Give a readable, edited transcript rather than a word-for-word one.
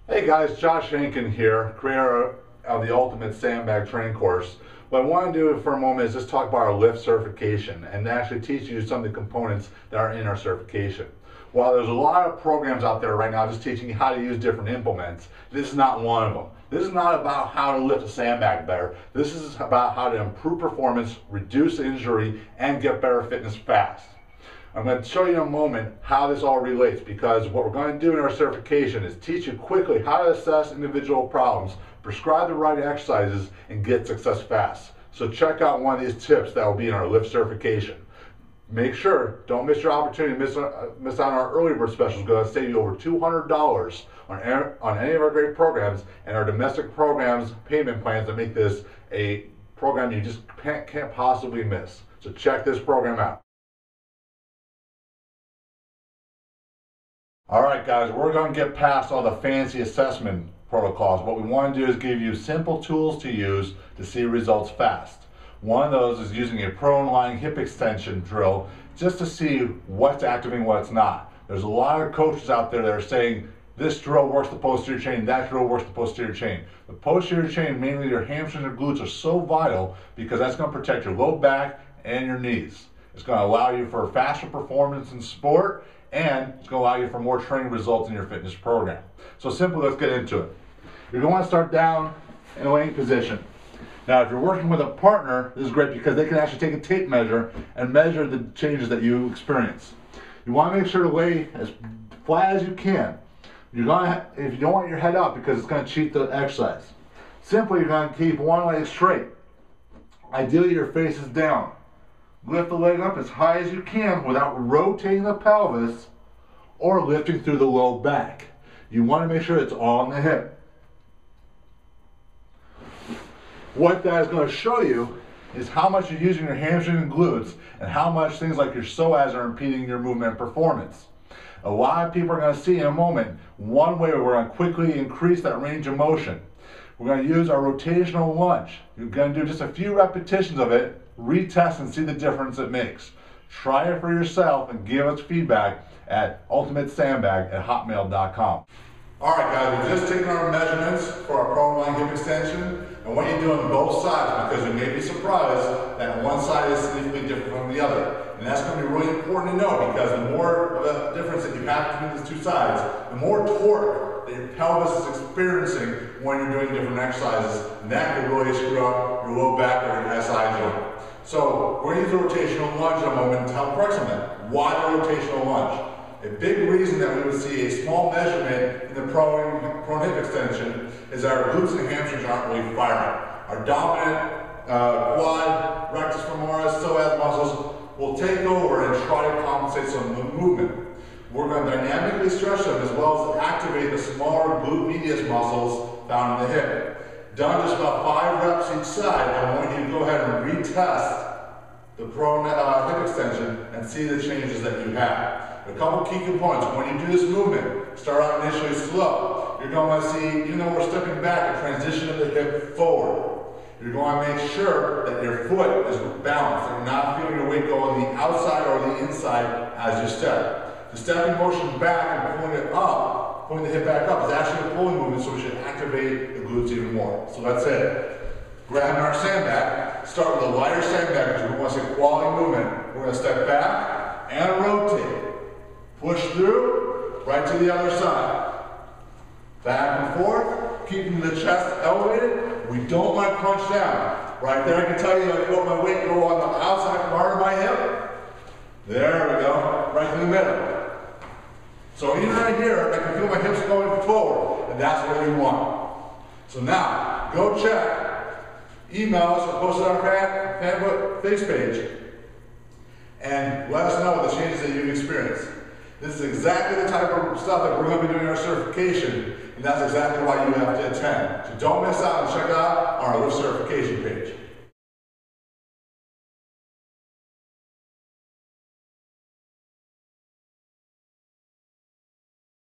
Hey guys, Josh Hankin here, creator of the Ultimate Sandbag Training Course. What I want to do for a moment is just talk about our L.I.F.T certification and actually teach you some of the components that are in our certification. While there's a lot of programs out there right now just teaching you how to use different implements, this is not one of them. This is not about how to lift a sandbag better. This is about how to improve performance, reduce injury, and get better fitness fast. I'm going to show you in a moment how this all relates, because what we're going to do in our certification is teach you quickly how to assess individual problems, prescribe the right exercises, and get success fast. So check out one of these tips that will be in our L.I.F.T certification. Make sure, don't miss your opportunity to miss out on our early bird specials. It's going to save you over $200 on any of our great programs and our domestic programs payment plans that make this a program you just can't possibly miss. So check this program out. Alright guys, we're going to get past all the fancy assessment protocols. What we want to do is give you simple tools to use to see results fast. One of those is using a prone lying hip extension drill just to see what's activating, what's not. There's a lot of coaches out there that are saying this drill works the posterior chain, that drill works the posterior chain. The posterior chain, mainly your hamstrings and glutes, are so vital because that's going to protect your low back and your knees. It's going to allow you for faster performance in sport, and it's going to allow you for more training results in your fitness program. So simply, let's get into it. You're going to want to start down in a laying position. Now, if you're working with a partner, this is great because they can actually take a tape measure and measure the changes that you experience. You want to make sure to lay as flat as you can. If you don't want your head up, because it's going to cheat the exercise. Simply, you're going to keep one leg straight. Ideally, your face is down. Lift the leg up as high as you can without rotating the pelvis or lifting through the low back. You want to make sure it's on the hip. What that is going to show you is how much you're using your hamstring and glutes and how much things like your psoas are impeding your movement and performance. A lot of people are going to see in a moment one way we're going to quickly increase that range of motion. We're going to use our rotational lunge. You're going to do just a few repetitions of it, retest and see the difference it makes. Try it for yourself and give us feedback at ultimatesandbag@hotmail.com. Alright guys, we've just taken our measurements for our prone lying hip extension. I want you to do it on both sides because you may be surprised that one side is significantly different from the other. And that's going to be really important to know, because the more of a difference that you have between these two sides, the more torque that your pelvis is experiencing when you're doing different exercises. And that could really screw up your low back or your SI joint. So we're going to use the rotational lunge in a moment to help correct some of that. Why the rotational lunge? A big reason that we would see a small measurement in the prone hip extension is that our glutes and hamstrings aren't really firing. Our dominant quad, rectus femoris, psoas muscles will take over and try to compensate some of the movement. We're going to dynamically stretch them as well as activate the smaller glute medius muscles found in the hip. Done just about 5 reps each side, I want you to go ahead and retest the prone hip extension and see the changes that you have. A couple key components. When you do this movement, start out initially slow. You're going to see, even though we're stepping back, a transition of the hip forward. You're going to make sure that your foot is balanced, that you're not feeling your weight go on the outside or the inside as you step. The stepping motion back and pulling it up, pulling the hip back up, is actually a pulling movement, so we should activate the glutes even more. So that's it. Grabbing our sandbag, start with a lighter sandbag because we want to see quality movement. We're going to step back and rotate. Push through, right to the other side. Back and forth, keeping the chest elevated. We don't want to crunch down. Right there, I can tell you I feel my weight go on the outside part of my hip. There we go, right in the middle. So even right here, I can feel my hips going forward, and that's what we want. So now, go check. Email us or post it on our Facebook page, and let us know the changes that you've experienced. This is exactly the type of stuff that we're going to be doing in our certification, and that's exactly why you have to attend. So don't miss out and check out our L.I.F.T certification page.